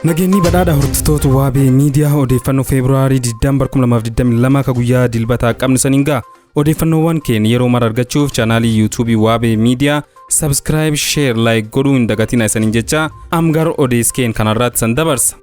Nageenyi badhaadha hordoftoota waabee miidiyaa odeeffannoo Feebruaarii 2022 ka guyyaa dilbataa qabnu saningaa odeeffannoowwan keenya yeroo mara argachuuf chaanaalii YouTube waabee miidiyaa subscribe share like godhuu hin dagatina isaaniin jecha amgar odeeskeen kanarratti san dabarsa.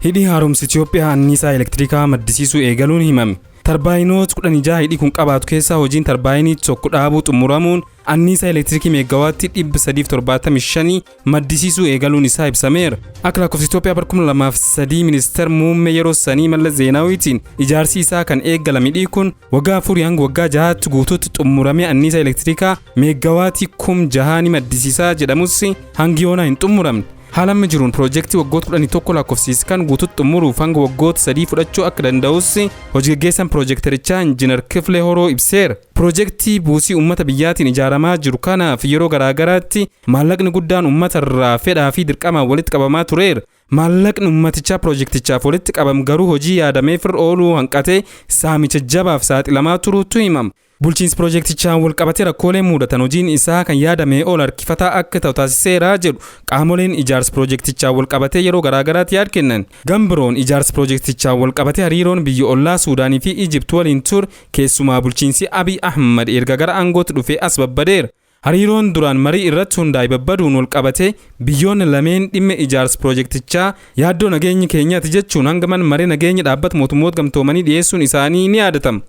Hidhi haaromsi Itoophiyaa anniisaa elektirikaa maddisiisuu eegaluun himame. Tarbaayinoota 16 hidhi kun qabaatu keessaa hojiin tarbaayinii tokko dhaabuu xumuramuun anniisaa elektirikii meegawaatti 375 maddisiisuu eegaluun isaa ibsameera. Akka lakkoofsa Itoophiyaa bara 2003 ministeer muummee yeroo sanii Mallas Zeenaawiitiin ijaarsi isaa kan eegalame hidhi kun waggaa 4 hanga waggaa 6tti guutuutti xumuramee anniisaa elektirikaa meegawaatti 6,000 maddisiisaa jedhamus hangi yoonaa hin xumuramne. Haalamma jiruun piroojeektii waggoota 11 lakkoofsiiskan guutuutti xumuruuf hanga waggoota 3 fudhachuu akka danda'us hojii gaggeessan piroojeektarichaa Injiinar Kiflee Horoo ibseera. Piroojeektii buusii uummata biyyaatiin ijaaramaa jiru kanaaf yeroo garaagaraatti maallaqni guddaan uummata irraa fedhaa fi dirqamaan walitti qabamaa tureera. Maallaqni uummatichaa piroojeektichaaf walitti qabam garuu hojii yaadameef ooluu hanqatee saamicha jabaaf saaxilamaa turuutu himama. Bulchiinsi piroojeektichaan wal qabatee rakkoolee mudatan hojiin isaa kan yaadamee ol harkifataa akka ta'u taasiseera jedhu qaamoleen ijaarsa piroojeektichaan wal qabatee yeroo garaagaraatti yaada kennan. Gambiroon ijaarsa piroojeektichaan wal qabatee hariiroon biyya ollaa Suudaanii fi Ijipt waliin ture keessumaa bulchiinsi Abiy Ahmad erga gara aangootti dhufee as babbadeera. Hariiroon duraan marii irratti hundaa'e babbaduun wal qabatee biyyoonni lameen dhimma ijaarsa piroojeektichaa yaaddoo nageenya keenyaati jechuun hangaman marii nageenya dhaabbata mootummoota gamtoomanii dhiyeessuun isaanii ni yaadatama.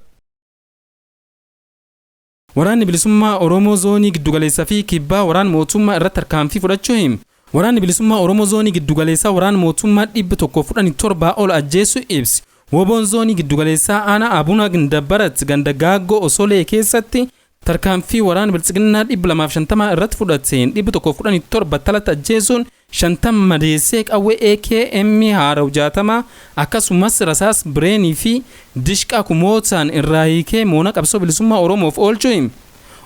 Waraanni bilisummaa Oromoo zoonii giddugaleessaa fi kibbaa waraana mootummaa irratti tarkaanfii fudhachuu hima. Waraanni bilisummaa Oromoo zoonii giddugaleessaa waraana mootummaa 117 ol ajjeesuu ibsi. Woboon zoonii giddugaleessaa aanaa Abuna Gindabarat ganda Gaaggoo Osolee keessatti tarkaanfii waraana bilisiginnaa 250 irratti fudhateen 117 talata ajjeesuun 50 madeessee qawwee AKM haaraw 60 akkasumas rasaas bireenii fi dishqaa kumootaan irraa hiikee moona qabsoo bilisummaa Oromoof oolchuu hima.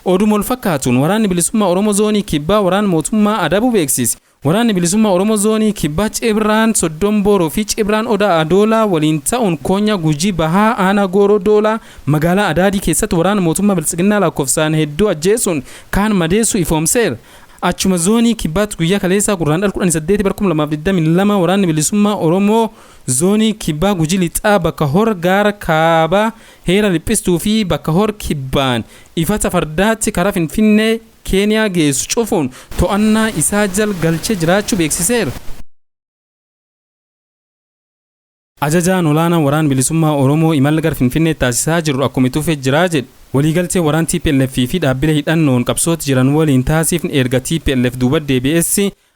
Oduma wal fakkaatuun waraanni bilisummaa Oromoo zoonii kibbaa waraana mootummaa adabuu beeksise. Waraanni bilisummaa Oromoo zoonii kibbaa Cibraan Soddombooroo fi Cibraan Odaa Adoolaa waliin ta'uun Koonyaa Gujii Bahaa Aanaa Gooroo Doolaa magaalaa Adaadii keessatti waraana mootummaa bilisiginnaa lakkoofsaan hedduu ajjeesuun kaan madeessu ifoomseera. Achuma zoonii kibbaatti guyyaa kaleessaa gurraandhala 18 bara 2022 waraanni bilisummaa Oromoo zoonii kibbaa Gujii Lixaa bakka hor gaara kaabaa heera liphistuu fi bakka hor kibbaan ifata fardaatti karaa Finfinnee Keeniyaa geessu cufuun to'annaa isaa jala galchee jiraachuu beeksiseera. Ajajaan olaanaa waraana bilisummaa Oromoo imala gara Finfinnee taasisaa jiru akkuma itti jira jedhe. Waliigaltee waraana TPLF fi dhaabbilee hidhannoon qabsooti jiran waliin taasifne erga TPLF duuba deebi'es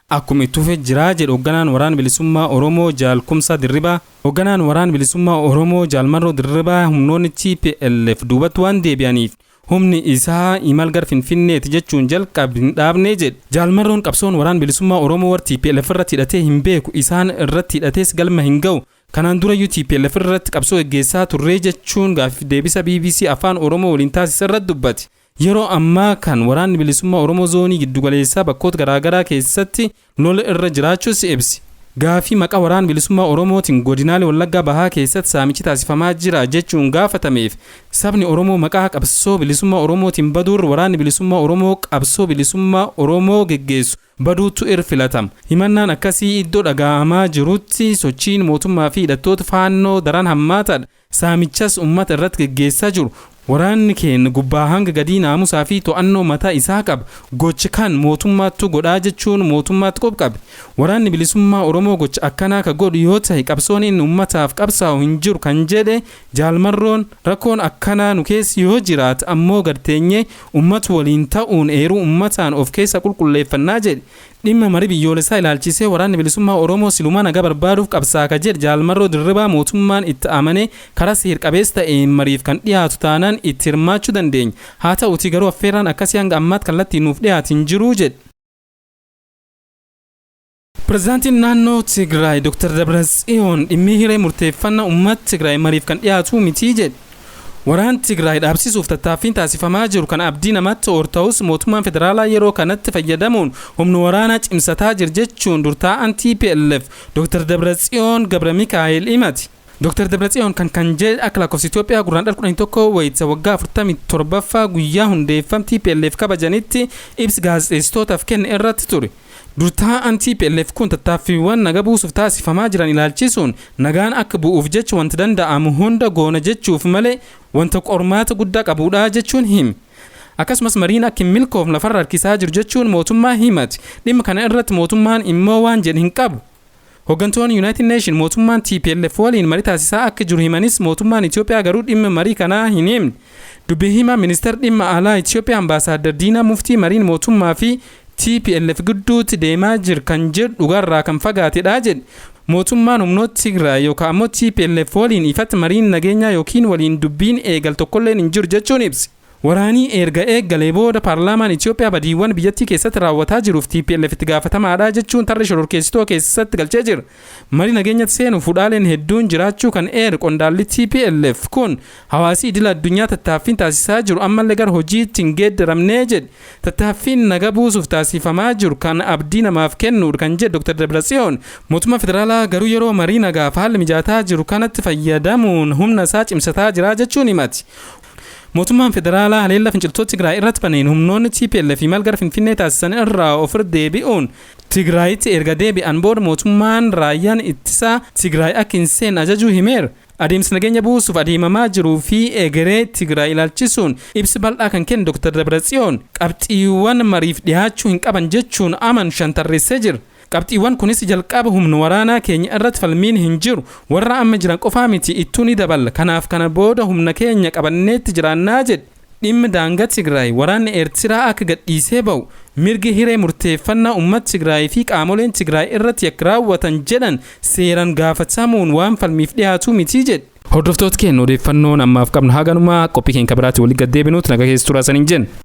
akkuma itti jira jedhe hoogganaan waraana bilisummaa Oromoo Jaal Kumsaa Dirribaa. Hoogganaan waraana bilisummaa Oromoo Jaal Marroo Dirribaa humnoonni TPLF duubatti waan deebi'aniif humni isaa imal gar Finfinneeti jechuun jalqabni dhaabne jedhe. Jaal Marroon qabsoon waraana bilisummaa Oromoo war TPLF irratti hidhatee hin beeku isaan irratti hidhatees galma hin ga'u. Kanaan dura TPLF irratti qabsoo gaggeessaa turre jechuun gaaffii deebisa BBC afaan Oromoo waliin taasise irratti dubbate. Yeroo ammaa kan waraanni bilisummaa Oromoo zoonii giddugaleessaa bakkoota garaagaraa keessatti lola irra jiraachuus ibsi. Gaaffii maqaa waraana bilisummaa Oromootiin godinaalee Wallaggaa Bahaa keessatti saamichi taasifamaa jira jechuun gaafatameef sabni Oromoo maqaa qabsoo bilisummaa Oromootiin baduur waraanni bilisummaa Oromoo qabsoo bilisummaa Oromoo gaggeessu baduutu filatama. Himannaan akkasii iddoo dhaga'amaa jirutti sochiin mootummaa fi hidhattoota faannoo daran hammaataadha. Saamichas uummata irratti gaggeessaa jiru. Waraanni keenya gubbaa hanga gadii naamusaa fi to'annoo mataa isaa qaba. Gocha kan mootummaattu godhaa jechuun mootummaatti qophaa'e. Waraanni bilisummaa Oromoo gocha akkanaa ka godhu yoo ta'e qabsoon inni uummataaf qabsaa'u hin jiru kan jedhe Jaal Marroon rakkoon akkanaa nu keessa yoo jiraate ammoo gadteenyee uummata waliin ta'uun eeruu uummataan of keessa qulqulleeffannaa jedhe. Dhimma marii biyyoolessaa ilaalchisee waraanni bilisummaa Oromoo silumaa nagaa barbaaduuf qabsaa ka jedhe Jaal Marroo Dirribaa mootummaan itti amane karaa seera qabeessa ta'een mariif kan dhiyaatu taanaan itti hirmaachuu dandeenya. Haa ta'uutii garuu affeerraan akkasii hanga ammaatti kallattiin nuuf dhiyaatin jiru jedhe. Pireezidaantiin naannoo Tigraay Dr. Dabratsiyoon dhimmi hiree murteeffannaa uummata Tigraay mariif kan dhiyaatu miti jedhe. Waraan Tigraay dhaabsisuuf tattaaffiin taasifamaa jiru kan abdii namatti ta'us mootummaan federaalaa yeroo kanatti fayyadamuun humna waraanaa cimsataa jira jechuun durtaa'aan TPLF Dr. Dabratsiyoon Gabra Mikaa'el himate. Dr. Dabratsiyoon kan jedhe akka lakkoofsa Itoophiyaa gurraandhala 11 wayita waggaa 47ffaa guyyaa hundeeffamtii TPLF kabajanitti ibsa gaazexeessitootaaf kenne irratti ture. Durtaa'aan TPLF kun tattaaffiiwwan naga buusuuf taasifamaa jiran ilaalchisuun nagaan akka bu'uuf jecha wanti danda'amu hunda goona jechuuf malee wanta qormaata guddaa qabudha jechuun himi. Akkasumas mariin akka hin milkoofne lafarra harkisaa jiru jechuun mootummaa himati. Dhimma kana irratti mootummaan immoo waan jedhe hin qabu. Hooggantoonni United Nations mootummaan TPLF waliin marii taasisaa akka jiru himanis mootummaan Itoophiyaa garuu dhimma marii kanaa hin himne. Dubbii himaa ministeera dhimma alaa Itoophiyaa Ambaasaadar Diinaa Muftii mariin mootummaa fi TPLF gidduutti deemaa jir kan jedhu dhugaarraa kan fagaatedha jedhe. Mootummaan humnoota Tigraay yookaan ammoo TPLF waliin ifatti mariin nageenyaa yookiin waliin dubbiin eegal tokkolleen hin jiru jechuun ibsi. Waraanii erga eegalee booda paarlaamaan Itoophiyaa badiiwwan biyyattii keessatti raawwataa jiruuf TPLF itti gaafatamaadha jechuun tarree shororkeessitoo keessatti galchee jira. Marii nageenyatti seenuuf fuudhaaleen hedduun jiraachuu kan qondaalli TPLF kun hawaasii idil addunyaa tattaaffiin taasisaa jiru ammallee gara hojiitti hin geeddaramnee jedhe. Tattaaffiin naga buusuuf taasifamaa jiru kan abdii namaaf kennuudha kan jedhe Dr. Dabratsiyoon. Mootummaa federaalaa garuu yeroo marii nagaaf haalli mijataa jiru kanatti fayyadamuun humna isaa cimsataa jira jechuun himati. Mootummaan federaalaa haleellaa finciltoota Tigraay irratti baneen humnoonni TPLF gara Finfinnee taasisan irraa ofirra deebi'uun Tigraayitti erga deebi'an booda mootummaan raayyaan ittisaa Tigraay akka hin seenne ajajuu himeera. Adeemsi nageenya buusuuf adeemamaa jiruu fi egeree Tigraay ilaalchisuun ibsi bal'aa kan kenne Dr. Dabratsiyoon qabxiiwwan mariif dhiyaachuu hin qaban jechuun shan tarreessee jira. Qabxiiwwan kunis jalqaba humna waraanaa keenya irratti falmiin hin jiru warra amma jiran qofaa miti ittuu ni dabala kanaaf kana booda humna keenya qabanneetti jiraannaa jedhe. Dhimmi daangaa Tigraay waraanni Eertiraa akka gadhiisee ba'u mirgi hiree murteeffannaa uummata Tigraay fi qaamoleen Tigraay irratti yakka raawwatan jedhan seeraan gaafatamuun waan falmiif dhiyaatu miti jedhe. Hordoftoota keenya odeeffannoon ammaaf qabnu haganumaa qophii keenya biraatti walitti gaddeebinuutti nagaa keessa turaa saniin jenna.